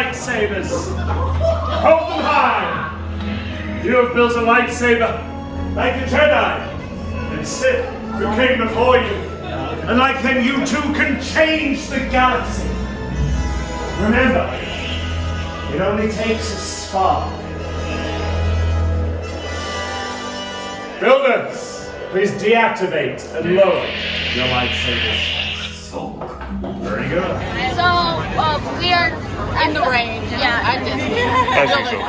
lightsabers. Hold them high. You have built a lightsaber like the Jedi and Sith who came before you. And like them, you too can change the galaxy. Remember, it only takes a spark. Builders, please deactivate and lower your lightsabers. Very good. So, we are in the rain. Yeah, I did. As usual.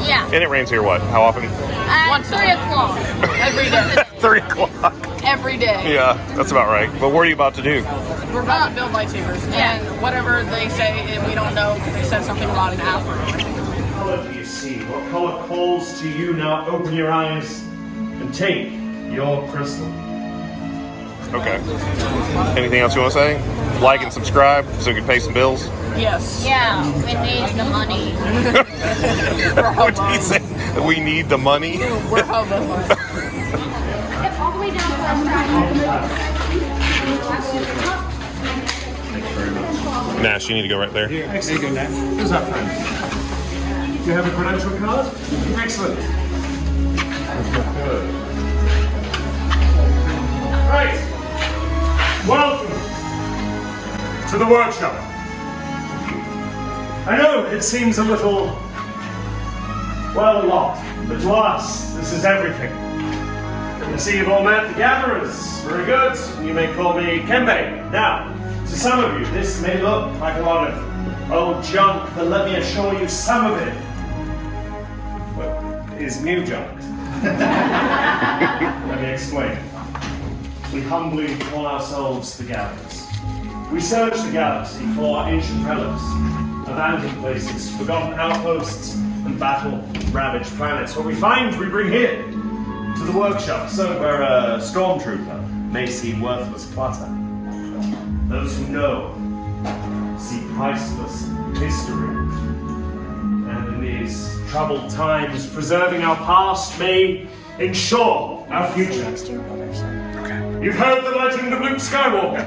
Yeah. And it rains here what? How often? At 3 o'clock. Every day. 3 o'clock. Every day. Yeah, that's about right. But what are you about to do? We're about to build lightsabers, and whatever they say, we don't know because they said something about an afro. What color do you see? What color calls to you now? Open your eyes and take your crystal. Okay. Anything else you want to say? Like and subscribe so we can pay some bills? Yes. Yeah, we need the money. What did he say? We need the money? We're hobos. All the way down Nash, you need to go right there. Excellent. There you go, Nash. Who's that friend? Do you have a credential card? Excellent. Good. Right. Welcome to the workshop. I know it seems a little, well, a lot, but to us, this is everything. I see you've all met the gatherers. Very good. You may call me Kembe. Now, to some of you, this may look like a lot of old junk, but let me assure you some of it is new junk. Let me explain. We humbly call ourselves the Gatherers. We search the galaxy for ancient relics, abandoned places, forgotten outposts, and battle-ravaged planets. What we find, we bring here to the workshop. So where a stormtrooper may seem worthless clutter, those who know see priceless history. And in these troubled times, preserving our past may ensure our future. You've heard the legend of Luke Skywalker?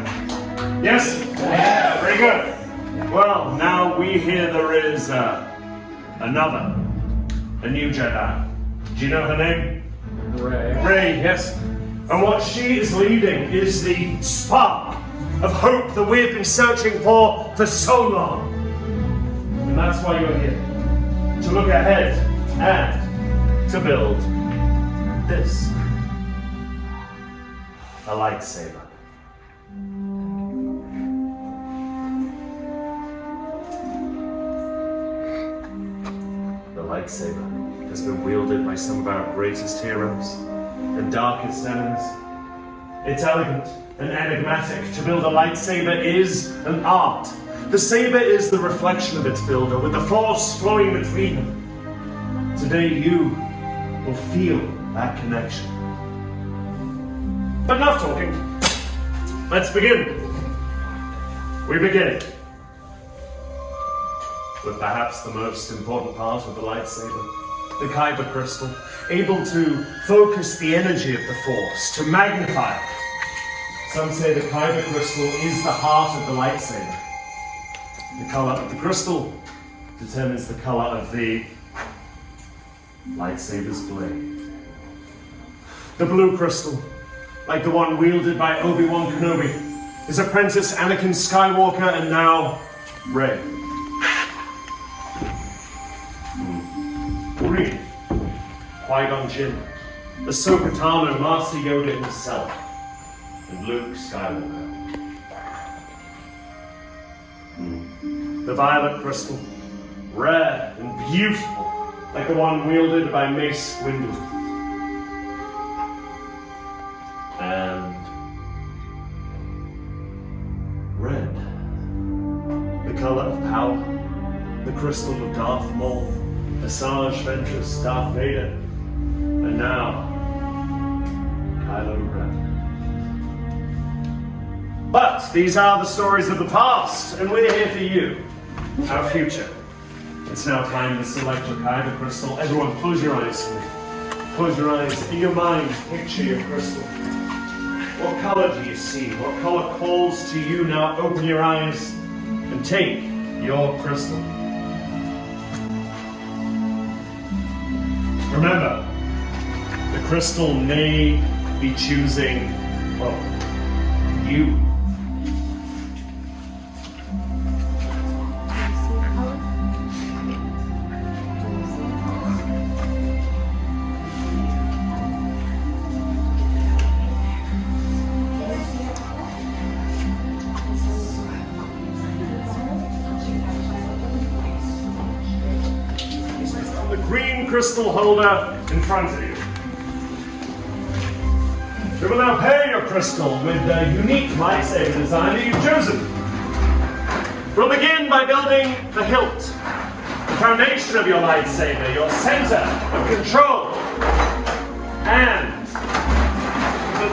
Yes? Yeah. Very good. Well, now we hear there is a new Jedi. Do you know her name? Rey, yes. And what she is leading is the spark of hope that we've been searching for so long. And that's why you're here. To look ahead and to build this. A lightsaber. The lightsaber has been wielded by some of our greatest heroes and darkest enemies. It's elegant and enigmatic. To build a lightsaber is an art. The saber is the reflection of its builder, with the force flowing between them. Today you will feel that connection. But enough talking. Let's begin. We begin with perhaps the most important part of the lightsaber, the kyber crystal, able to focus the energy of the force, to magnify it. Some say the kyber crystal is the heart of the lightsaber. The color of the crystal determines the color of the lightsaber's blade. The blue crystal, like the one wielded by Obi-Wan Kenobi, his apprentice Anakin Skywalker, and now Rey. Green, Qui-Gon Jinn, Ahsoka Tano, Master Yoda himself, and Luke Skywalker. The violet crystal, rare and beautiful, like the one wielded by Mace Windu. And red, the color of power, the crystal of Darth Maul, Asajj Ventress, Darth Vader, and now Kylo Ren. But these are the stories of the past, and we're here for you, our future. It's now time to select your kyber crystal. Everyone, close your eyes. Close your eyes. In your mind, picture your crystal. What color do you see? What color calls to you now? Open your eyes and take your crystal. Remember, the crystal may be choosing, well, you. Green crystal holder in front of you. We will now pair your crystal with the unique lightsaber design that you've chosen. We'll begin by building the hilt, the foundation of your lightsaber, your center of control, and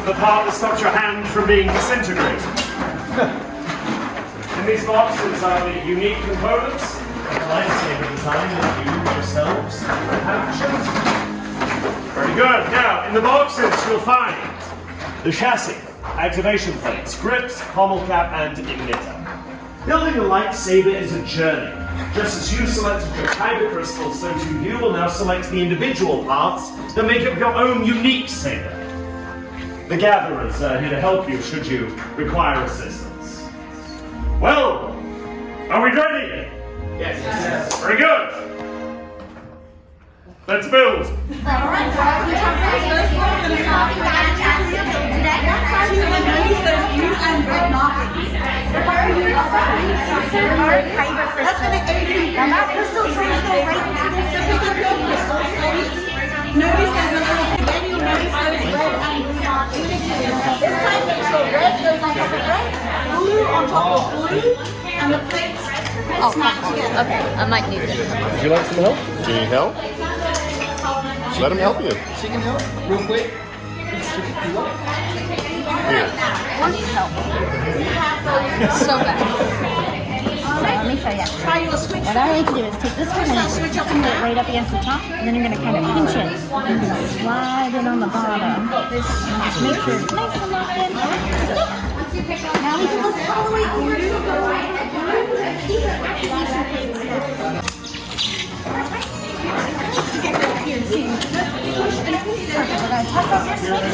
the part that stops your hand from being disintegrated. In these boxes are the unique components lightsaber design that you yourselves have chosen. Very good. Now, in the boxes, you'll find the chassis, activation plates, grips, pommel cap, and emitter. Building a lightsaber is a journey. Just as you selected your kyber crystal, so too you will now select the individual parts that make up your own unique saber. The gatherers are here to help you should you require assistance. Well, are we ready? Yes. Very good. Let's build. Notice there's a little then you'll notice those red and this time the red goes on top of red, blue on top of blue, and the plates snap together. Okay, I might need this. Would you like some help? Do you need help? Let him help you. She can help real quick. Here. One help. So bad. Let me show you. Try your switch. What I like to do is take this one and switch up and put it right up against the top, and then you're going to kind of pinch it and slide it on the bottom. Just make sure it's nice and locked in. Now we can look all the way over to the We're going to tuck up your switch,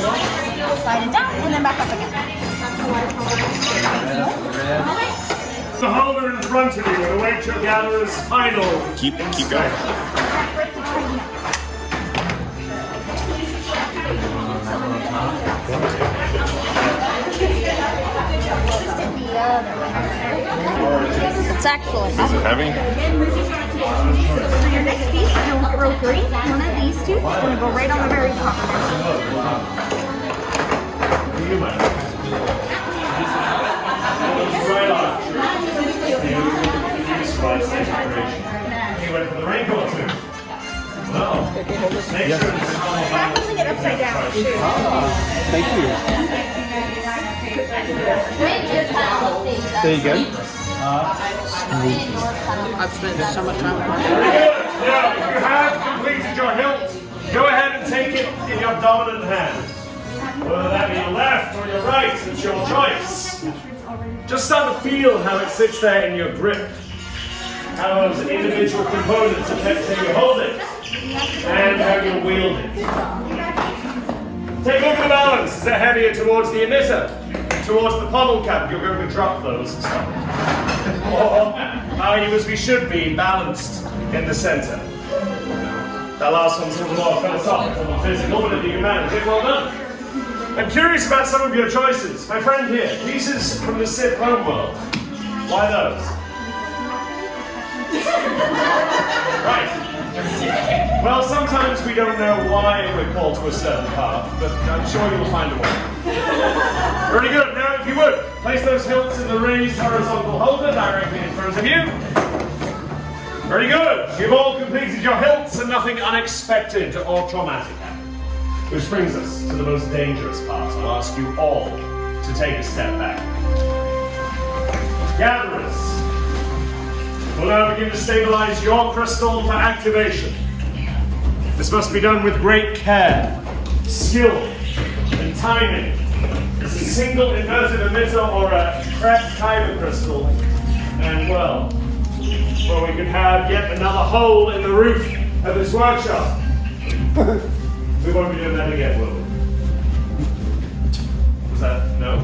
slide it down, and then back up again. The holder in front of you will await your gatherer's final. Keep going. It's actually. Is it heavy? So your next piece, you'll row 3. One of these two is going to go right on the very top. Brylark. You went for the Rancor too. Well, make sure it's Try holding it upside down. Thank you. There you go. I've spent so much time with very good. Now, if you have completed your hilt, go ahead and take it in your dominant hand. Whether that be your left or your right, it's your choice. Just start to feel how it sits there in your grip. How those individual components affect how you hold it. And how you wield it. Take a look at the balance. Is it heavier towards the emitter? Towards the pommel cap? You're going to drop those and stop. Or are you, as we should be, balanced in the center? That last one's a little more philosophical than physical, but if you can manage it, well done. I'm curious about some of your choices. My friend here, pieces from the Sith homeworld. Why those? Right. Well, sometimes we don't know why we're called to a certain path, but I'm sure you'll find a way. Very good. Now, if you would, place those hilts in the raised horizontal holder directly in front of you. Very good. You've all completed your hilts and nothing unexpected or traumatic happened. Which brings us to the most dangerous part. I'll ask you all to take a step back. Gatherers, we'll now begin to stabilize your crystal for activation. This must be done with great care, skill, and timing. It's a single inverted emitter or a cracked kyber crystal, and well, we could have yet another hole in the roof of this workshop. We won't be doing that again, will we? Was that no?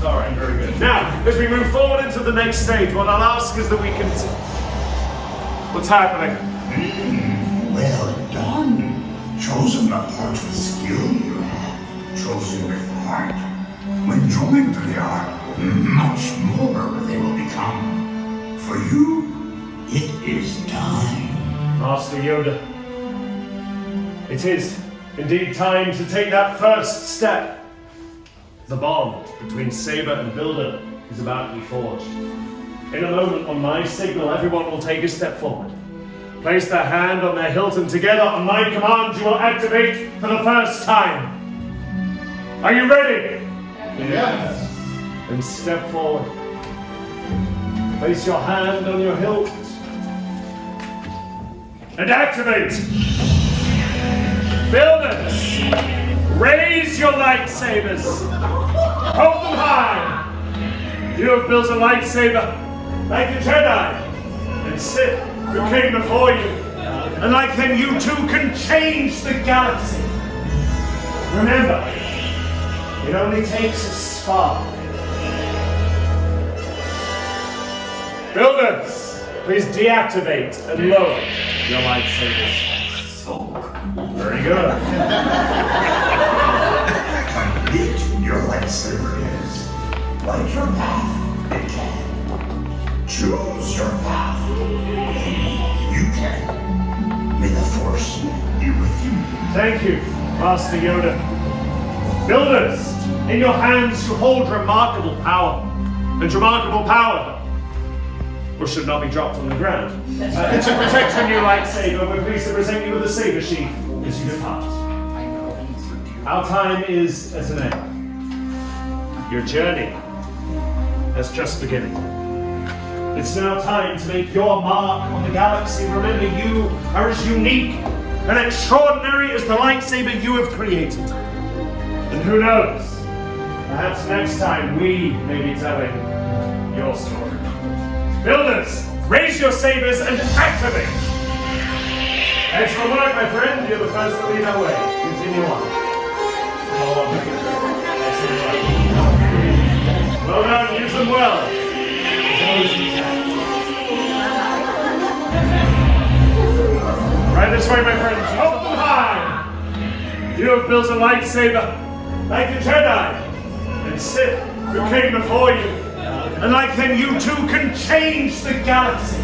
All right, very good. Now, as we move forward into the next stage, what I'll ask is that we can. What's happening? Well done. Chosen a part with skill you have. Chosen with heart. When joined they are, much more they will become. For you, it is time. Master Yoda, it is indeed time to take that first step. The bond between Saber and Builder is about to be forged. In a moment, on my signal, everyone will take a step forward. Place their hand on their hilt, and together, on my command, you will activate for the first time. Are you ready? Yes. Then step forward. Place your hand on your hilt. And activate! Builders, raise your lightsabers. Hold them high. You have built a lightsaber like the Jedi and Sith who came before you. And like them, you too can change the galaxy. Remember, it only takes a spark. Builders, please deactivate and lower your lightsabers. Very good. Complete your lightsaber is. Light your path, it can. Choose your path. You can. May the Force be with you. Thank you, Master Yoda. Builders, in your hands you hold remarkable power. And remarkable power should not be dropped on the ground. To protect your new lightsaber, we're pleased to present you with a saber sheath as you depart. Our time is at an end. Your journey has just begun. It's now time to make your mark on the galaxy. Remember, you are as unique and extraordinary as the lightsaber you have created. And who knows, perhaps next time we may be telling your story. Builders, raise your sabers and activate! Excellent work, my friend. You're the first to lead our way. Continue on. Excellent work. Well done, use them well. Right this way, my friends. Hold them high! You have built a lightsaber like the Jedi and Sith who came before you. And like them, you too can change the galaxy.